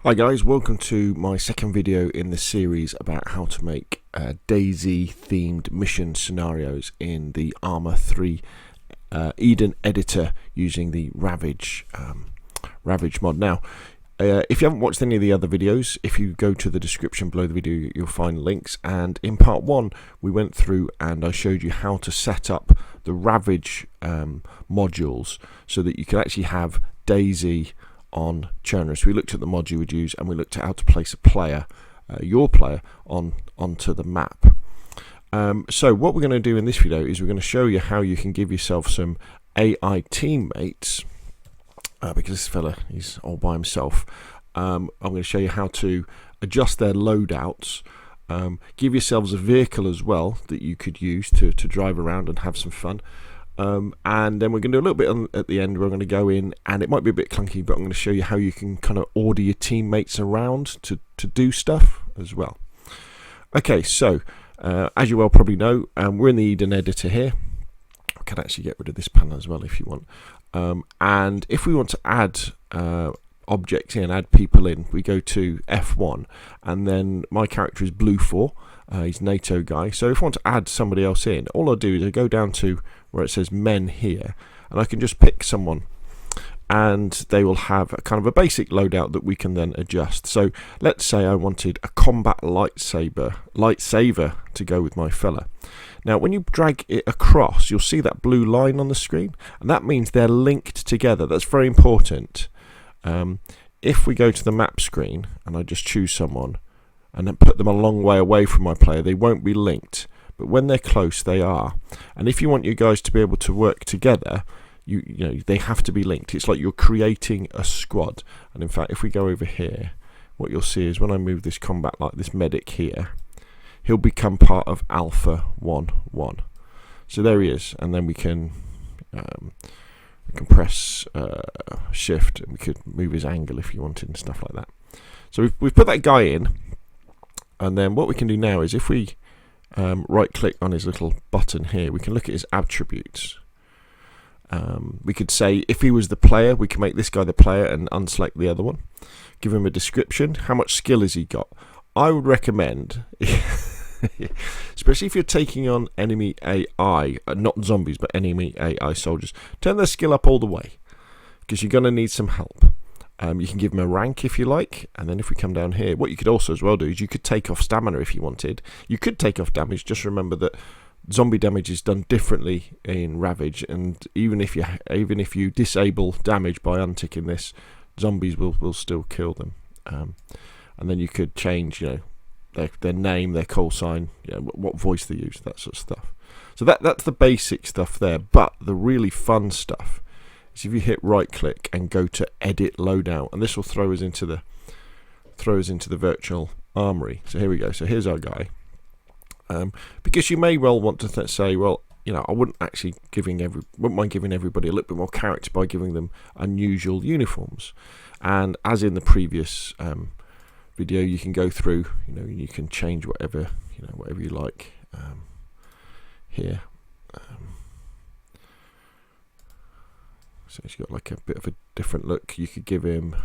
Hi guys, welcome to my second video in the series about how to make DayZ themed mission scenarios in the Arma 3 Eden editor using the Ravage mod. Now, if you haven't watched any of the other videos, if you go to the description below the video you'll find links, and in part 1 we went through and I showed you how to set up the Ravage modules so that you can actually have DayZ on Chernarus. We looked at the mod you would use and we looked at how to place a player, your player, onto the map. So what we're going to do in this video is we're going to show you how you can give yourself some AI teammates, because this fella, he's all by himself. I'm going to show you how to adjust their loadouts, give yourselves a vehicle as well that you could use to drive around and have some fun. And then we're going to do a little bit at the end. We're going to go in, and it might be a bit clunky, but I'm going to show you how you can kind of order your teammates around to do stuff as well. Okay, so as you well probably know, we're in the Eden editor here. I can actually get rid of this panel as well if you want. And if we want to add objects in, add people in, we go to F1, and then my character is Blue 4. He's NATO guy. So if I want to add somebody else in, all I do is I go down to where it says men here, and I can just pick someone, and they will have a kind of a basic loadout that we can then adjust. So let's say I wanted a combat lightsaver to go with my fella. Now when you drag it across, you'll see that blue line on the screen, and that means they're linked together. That's very important. If we go to the map screen and I just choose someone and then put them a long way away from my player, they won't be linked, but when they're close they are. And if you want you guys to be able to work together, you know they have to be linked. It's like you're creating a squad. And in fact, if we go over here, what you'll see is when I move this combat like this medic here, he'll become part of Alpha 1-1. So there he is, and then we can press shift, and we could move his angle if you wanted and stuff like that. So we've put that guy in, and then what we can do now is if we right click on his little button here, we can look at his attributes. We could say if he was the player, we can make this guy the player and unselect the other one. Give him a description. How much skill has he got? I would recommend, especially if you're taking on enemy AI, not zombies, but enemy AI soldiers, turn their skill up all the way, because you're going to need some help. You can give them a rank if you like, and then if we come down here, what you could also as well do is you could take off stamina if you wanted. You could take off damage. Just remember that zombie damage is done differently in Ravage, and even if you disable damage by unticking this, zombies will still kill them. And then you could change, their name, their call sign, what voice they use, that sort of stuff. So that's the basic stuff there. But the really fun stuff is if you hit right click and go to edit loadout, and this will throw us into the virtual armory. So here we go. So here's our guy. Because you may well want to say, well, I wouldn't mind giving everybody a little bit more character by giving them unusual uniforms. And as in the previous video, you can go through, you can change whatever you like here. So he's got like a bit of a different look. You could give him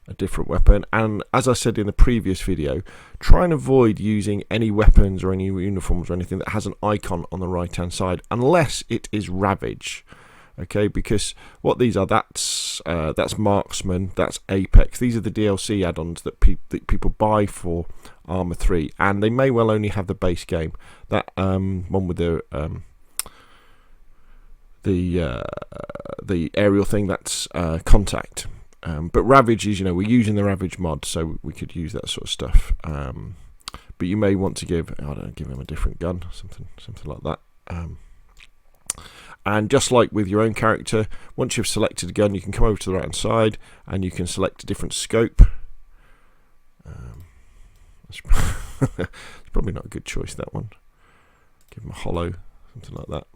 a different weapon, and as I said in the previous video, try and avoid using any weapons or any uniforms or anything that has an icon on the right hand side unless it is Ravage. Okay, because what these are, that's Marksman, that's Apex. These are the DLC add-ons that people buy for Arma 3, and they may well only have the base game. That one with the aerial thing, that's Contact. But Ravage is, we're using the Ravage mod, so we could use that sort of stuff. But you may want to give him a different gun, something like that. And just like with your own character, once you've selected a gun, you can come over to the right hand side and you can select a different scope. It's probably not a good choice, that one. Give him a hollow, something like that.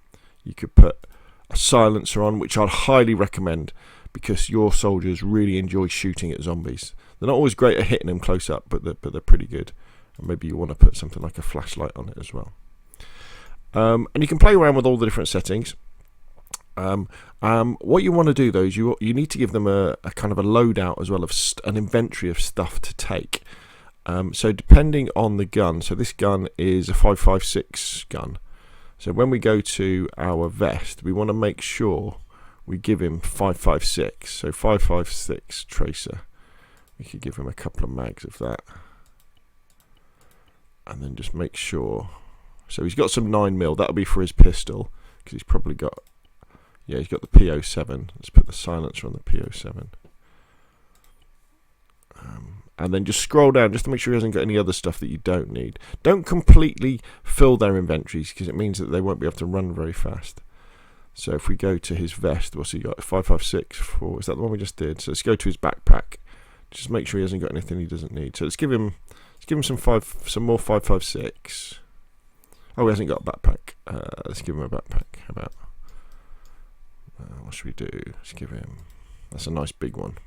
You could put a silencer on, which I'd highly recommend, because your soldiers really enjoy shooting at zombies. They're not always great at hitting them close up, but they're pretty good. And maybe you want to put something like a flashlight on it as well. And you can play around with all the different settings. What you want to do though is you need to give them a kind of a loadout as well of an inventory of stuff to take. So depending on the gun, so this gun is a 5.56 gun. So when we go to our vest, we want to make sure we give him 5.56. So 5.56 tracer. We could give him a couple of mags of that, and then just make sure. So he's got some 9mm. That'll be for his pistol because he's probably got. Yeah, he's got the P07. Let's put the silencer on the P07. And then just scroll down just to make sure he hasn't got any other stuff that you don't need. Don't completely fill their inventories because it means that they won't be able to run very fast. So if we go to his vest, what's he got? 5.56 for, is that the one we just did? So let's go to his backpack. Just make sure he hasn't got anything he doesn't need. So let's give him some more 5.56. Oh, he hasn't got a backpack. Let's give him a backpack. How about? What should we do? Let's give him. That's a nice big one.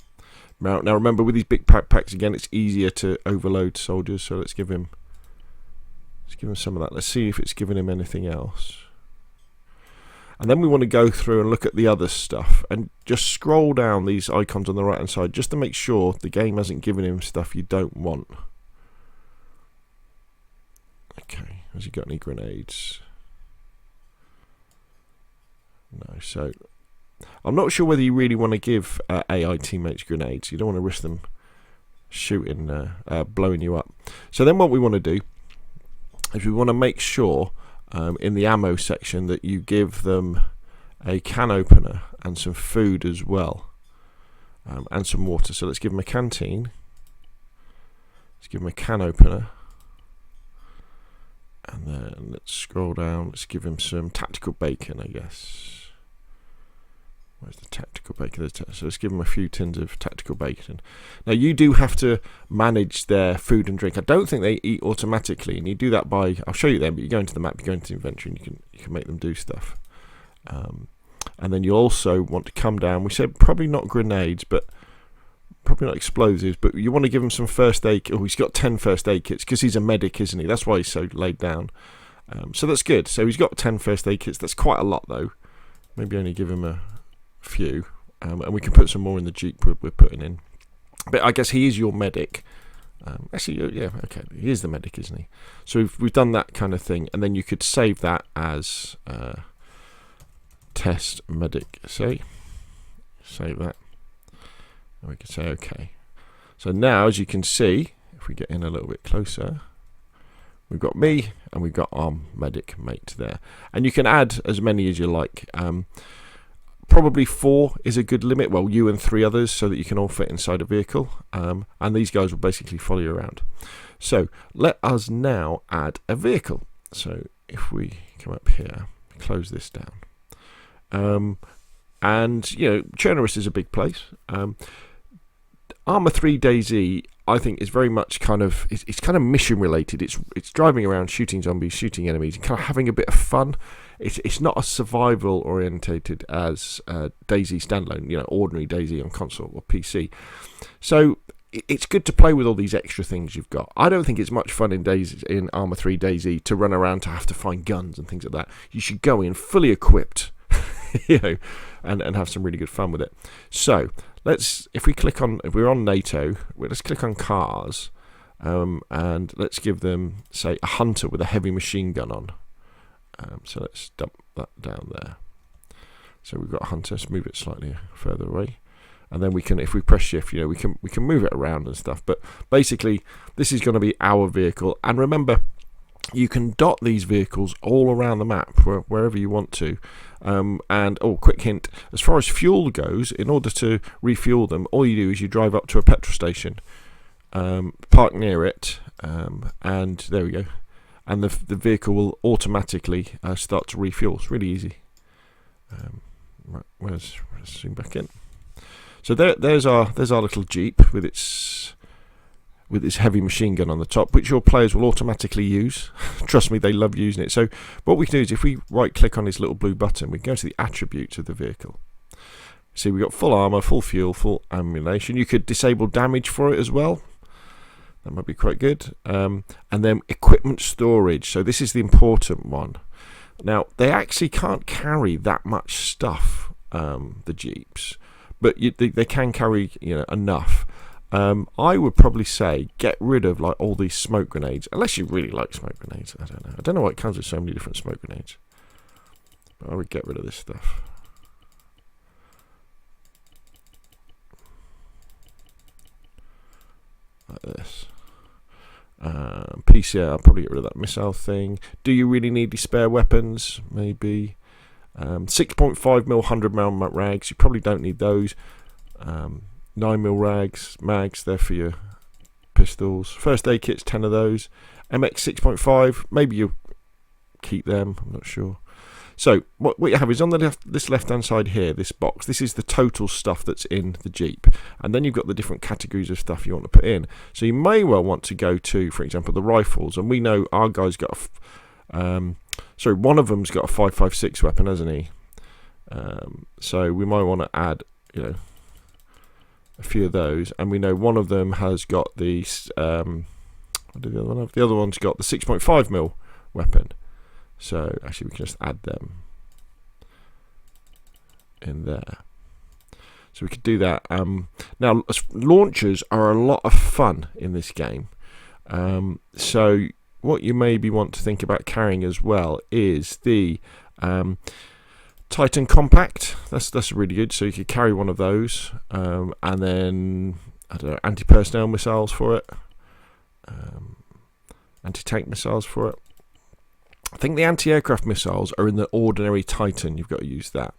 Now remember, with these big backpacks again, it's easier to overload soldiers. So let's give him some of that. Let's see if it's giving him anything else. And then we want to go through and look at the other stuff and just scroll down these icons on the right hand side just to make sure the game hasn't given him stuff you don't want. Okay, has he got any grenades? No, so I'm not sure whether you really want to give AI teammates grenades. You don't want to risk them shooting, blowing you up. So then what we want to do is we want to make sure in the ammo section that you give them a can opener and some food as well, and some water. So let's give them a canteen. Let's give them a can opener. And then let's scroll down. Let's give him some tactical bacon, I guess. Where's the tactical bacon? So let's give them a few tins of tactical bacon. Now you do have to manage their food and drink. I don't think they eat automatically, and you do that by, I'll show you then, but you go into the map, you go into the inventory, and you can make them do stuff. And then you also want to come down. We said probably not grenades, but probably not explosives, but you want to give him some first aid. Oh, he's got 10 first aid kits because he's a medic, isn't he? That's why he's so laid down. So that's good. So he's got 10 first aid kits. That's quite a lot though. Maybe only give him a few, and we can put some more in the Jeep we're putting in. But I guess he is your medic. Actually, yeah, okay, he is the medic, isn't he? So we've done that kind of thing, and then you could save that as test medic. Save that, and we can say okay. So now, as you can see, if we get in a little bit closer, we've got me and we've got our medic mate there, and you can add as many as you like. Probably 4 is a good limit. Well, you and 3 others, so that you can all fit inside a vehicle. And these guys will basically follow you around. So let us now add a vehicle. So if we come up here, close this down. And you know, Chernarus is a big place. Arma 3 DayZ, I think, is very much kind of it's kind of mission related. It's driving around, shooting zombies, shooting enemies, and kind of having a bit of fun. It's not as survival orientated as DayZ standalone, you know, ordinary DayZ on console or PC. So it's good to play with all these extra things you've got. I don't think it's much fun in Arma 3 DayZ to run around to have to find guns and things like that. You should go in fully equipped, you know, and have some really good fun with it. So if we're on NATO, let's click on cars, and let's give them, say, a hunter with a heavy machine gun on. So let's dump that down there. So we've got a hunter. Let's move it slightly further away, and then we can, if we press shift, you know, we can move it around and stuff. But basically, this is going to be our vehicle. And remember, you can dot these vehicles all around the map wherever you want to. And quick hint: as far as fuel goes, in order to refuel them, all you do is you drive up to a petrol station, park near it, and there we go. And the vehicle will automatically start to refuel. It's really easy. Right, let's zoom back in. So there's our little Jeep with its heavy machine gun on the top, which your players will automatically use. Trust me, they love using it. So what we can do is, if we right click on this little blue button, we can go to the attributes of the vehicle. See, we've got full armor, full fuel, full ammunition. You could disable damage for it as well. That might be quite good. And then equipment storage. So this is the important one. Now, they actually can't carry that much stuff, the Jeeps, but they can carry, you know, enough. I would probably say get rid of like all these smoke grenades, unless you really like smoke grenades. I don't know. I don't know why it comes with so many different smoke grenades. But I would get rid of this stuff. Like this. PCR, I'll probably get rid of that missile thing. Do you really need these spare weapons? Maybe. 6.5mm 100mm rags, you probably don't need those. 9mm mags, they're for your pistols. First aid kits, 10 of those. MX 6.5, maybe you keep them, I'm not sure. So what you have is on the this left hand side here, this box, this is the total stuff that's in the Jeep, and then you've got the different categories of stuff you want to put in. So you may well want to go to, for example, the rifles, and we know our guy's got one of them's got a 5.56 weapon, hasn't he? So we might want to add, you know, a few of those, and we know one of them has got the what did the other one have? The other one's got the 6.5mm weapon. So actually we can just add them in there. So we could do that. Now launchers are a lot of fun in this game. So what you maybe want to think about carrying as well is the Titan Compact. That's really good. So you could carry one of those, and then I don't know, anti-personnel missiles for it, anti-tank missiles for it. I think the anti-aircraft missiles are in the ordinary Titan. You've got to use that.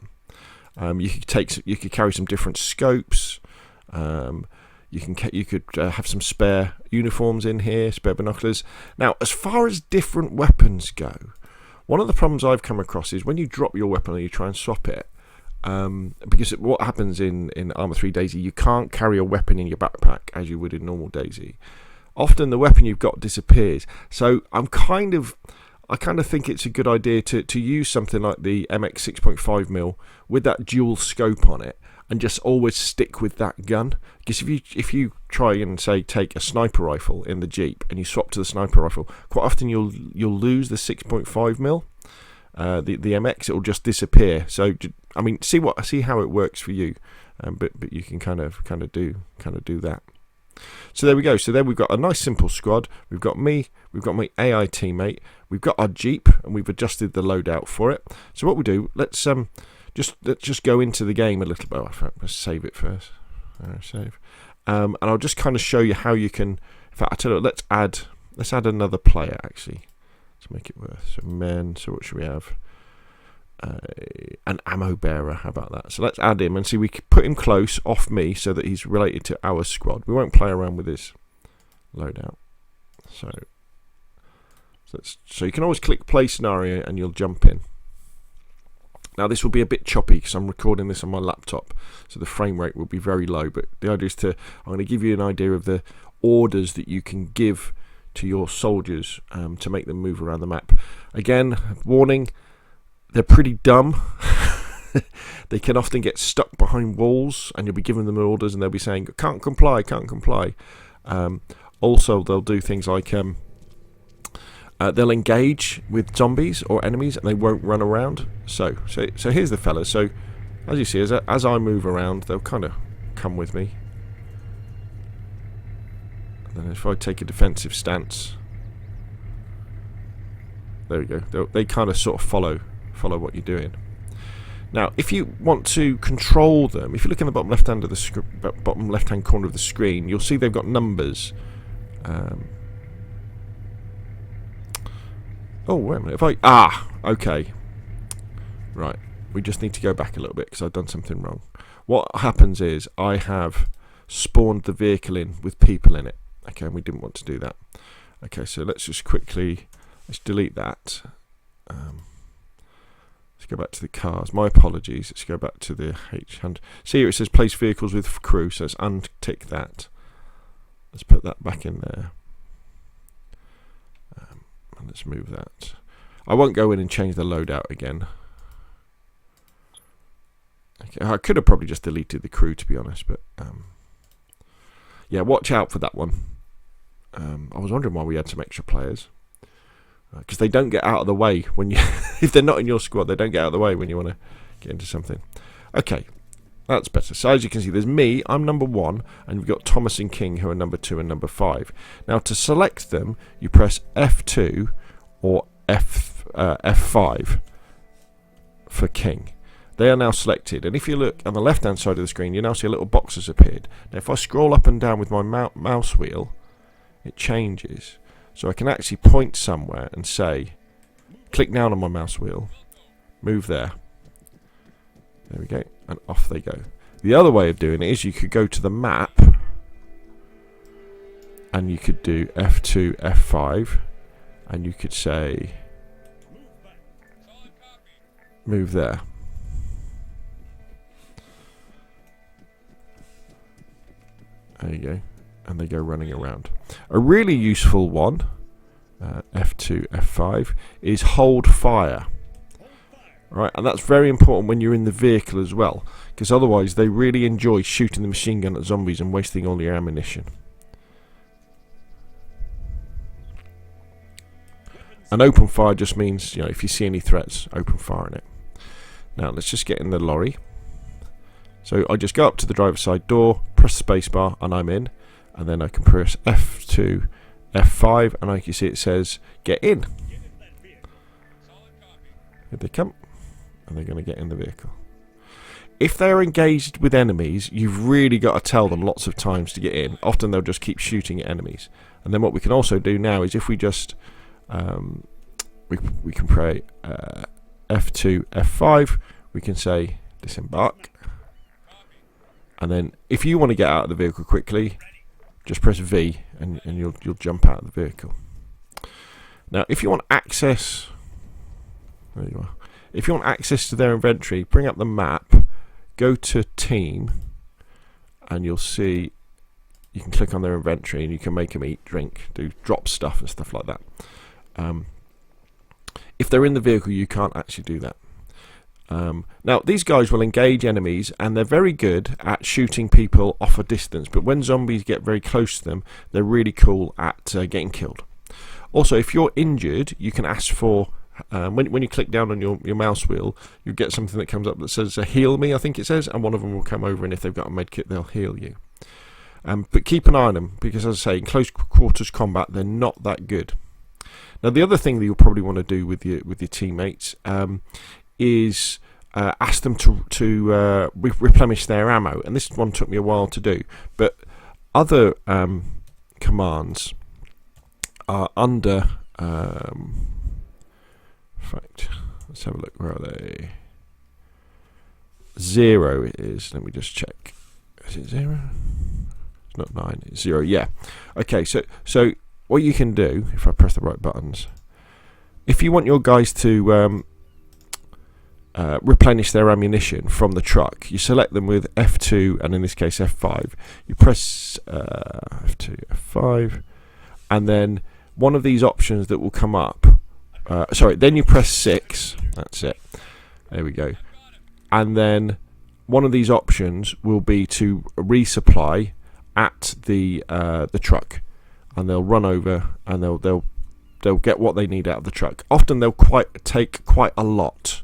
You could carry some different scopes. You could have some spare uniforms in here, spare binoculars. Now, as far as different weapons go, one of the problems I've come across is when you drop your weapon and you try and swap it, because what happens in Arma 3 DayZ, you can't carry a weapon in your backpack as you would in normal DayZ. Often the weapon you've got disappears. So I kind of think it's a good idea to use something like the MX 6.5mm with that dual scope on it, and just always stick with that gun. Because if you try and say take a sniper rifle in the Jeep and you swap to the sniper rifle, quite often you'll lose the 6.5mm. The MX, it will just disappear. So I mean, see how it works for you, but you can kind of do that. So there we go. So there we've got a nice simple squad. We've got me, we've got my AI teammate, we've got our Jeep, and we've adjusted the loadout for it. So what we do, let's just go into the game a little bit. Let's save it first. Save. And I'll just kind of show you how you can. In fact, I tell you what, let's add another player actually to make it worth. So men. So what should we have? An ammo bearer. How about that? So let's add him and see. We can put him close off me so that he's related to our squad. We won't play around with his loadout. So you can always click play scenario and you'll jump in. Now this will be a bit choppy because I'm recording this on my laptop, so the frame rate will be very low. But the idea is I'm going to give you an idea of the orders that you can give to your soldiers to make them move around the map. Again, warning. They're pretty dumb. They can often get stuck behind walls, and you'll be giving them orders, and they'll be saying, "Can't comply, can't comply." Also, they'll do things like they'll engage with zombies or enemies, and they won't run around. So here's the fellas. So as you see, as I move around, they'll kind of come with me. And then if I take a defensive stance, there we go. They kind of sort of follow what you're doing. Now, if you want to control them, if you look in the bottom left hand corner of the screen, you'll see they've got numbers. Oh, wait a minute. Okay. Right. We just need to go back a little bit because I've done something wrong. What happens is I have spawned the vehicle in with people in it. Okay, and we didn't want to do that. Okay, so let's delete that. Let's go back to the cars. My apologies. Let's go back to the H-hand. See here it says place vehicles with crew, so let's untick that. Let's put that back in there. And let's move that. I won't go in and change the loadout again. Okay, I could have probably just deleted the crew, to be honest, but yeah, watch out for that one. I was wondering why we had some extra players. because they don't get out of the way when you if they're not in your squad, they don't get out of the way when you want to get into something. Okay, that's better. So as you can see, there's me, I'm number 1, and we've got Thomas and King who are number 2 and number 5. Now to select them, you press F2 or F5 for King. They are now selected, and if you look on the left hand side of the screen, you now see a little box has appeared. Now if I scroll up and down with my mouse wheel, it changes. So I can actually point somewhere and say, click down on my mouse wheel, move there. There we go, and off they go. The other way of doing it is you could go to the map, and you could do F2, F5, and you could say, move there. There you go, and they go running around. A really useful one, F2, F5, is hold fire. Right, and that's very important when you're in the vehicle as well, because otherwise they really enjoy shooting the machine gun at zombies and wasting all your ammunition. And open fire just means, you know, if you see any threats, open fire in it. Now let's just get in the lorry. So I just go up to the driver's side door, press the spacebar, and I'm in. And then I can press F2, F5, and like you see it says, get in. Here they come, and they're going to get in the vehicle. If they're engaged with enemies, you've really got to tell them lots of times to get in. Often they'll just keep shooting at enemies. And then what we can also do now is if we just, we can pray F2, F5, we can say disembark. And then if you want to get out of the vehicle quickly, just press V and you'll jump out of the vehicle. Now if you want access, there you are. If you want access to their inventory, bring up the map, go to team, and you'll see you can click on their inventory and you can make them eat, drink, do drop stuff and stuff like that. If they're in the vehicle, you can't actually do that. Now these guys will engage enemies and they're very good at shooting people off a distance, but when zombies get very close to them, they're really cool at getting killed. Also, if you're injured, you can ask for when you click down on your mouse wheel, you get something that comes up that says heal me, I think it says, and one of them will come over, and if they've got a med kit, they'll heal you. But keep an eye on them, because as I say, in close quarters combat, they're not that good. Now the other thing that you'll probably want to do with your teammates is ask them to replenish their ammo, and this one took me a while to do, but other commands are under in fact, let's have a look, where are they? 0 it is, let me just check. Is it 0? It's not 9, it's 0, yeah. Okay, so what you can do, if I press the right buttons, if you want your guys to replenish their ammunition from the truck, you select them with F2 and in this case F5. You press F2, F5, and then one of these options that will come up, then you press 6, that's it, there we go, and then one of these options will be to resupply at the truck, and they'll run over and they'll get what they need out of the truck. Often they'll take quite a lot.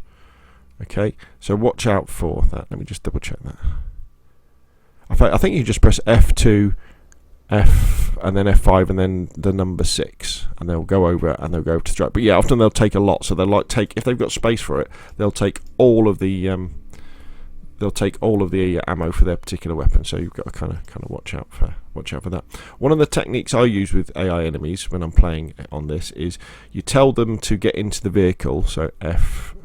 Okay, so watch out for that. Let me just double check that. I think you just press F2, F, and then F5, and then the number 6, and they'll go over and they'll go to truck. But yeah, often they'll take a lot. So they'll if they've got space for it, they'll take all of the ammo for their particular weapon. So you've got to kind of watch out for that. One of the techniques I use with AI enemies when I'm playing on this is you tell them to get into the vehicle. So F.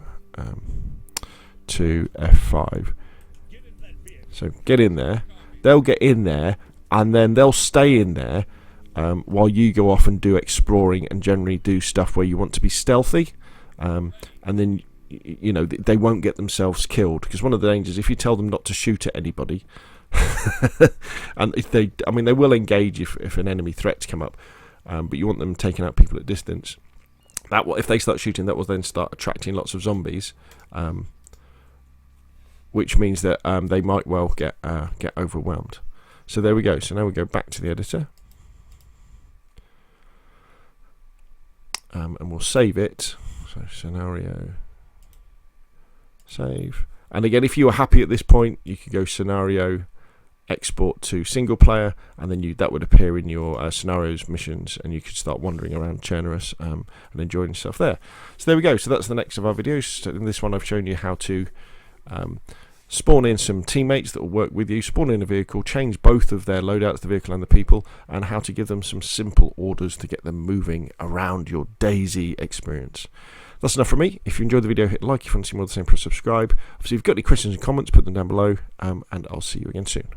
To F5, so get in there, they'll get in there and then they'll stay in there while you go off and do exploring and generally do stuff where you want to be stealthy, and then you know they won't get themselves killed, because one of the dangers, if you tell them not to shoot at anybody and if they will engage if an enemy threats come up, but you want them taking out people at distance. If they start shooting, that will then start attracting lots of zombies, which means that they might well get overwhelmed. So there we go. So now we go back to the editor, and we'll save it. So scenario, save. And again, if you are happy at this point, you could go scenario, export to single player, and then that would appear in your scenarios missions, and you could start wandering around Chernarus and enjoying yourself there. So there we go. So that's the next of our videos. So in this one, I've shown you how to spawn in some teammates that will work with you, spawn in a vehicle, change both of their loadouts, the vehicle and the people, and how to give them some simple orders to get them moving around your DayZ experience. That's enough from me. If you enjoyed the video, hit like. If you want to see more of the same, press subscribe. If you've got any questions and comments, put them down below, and I'll see you again soon.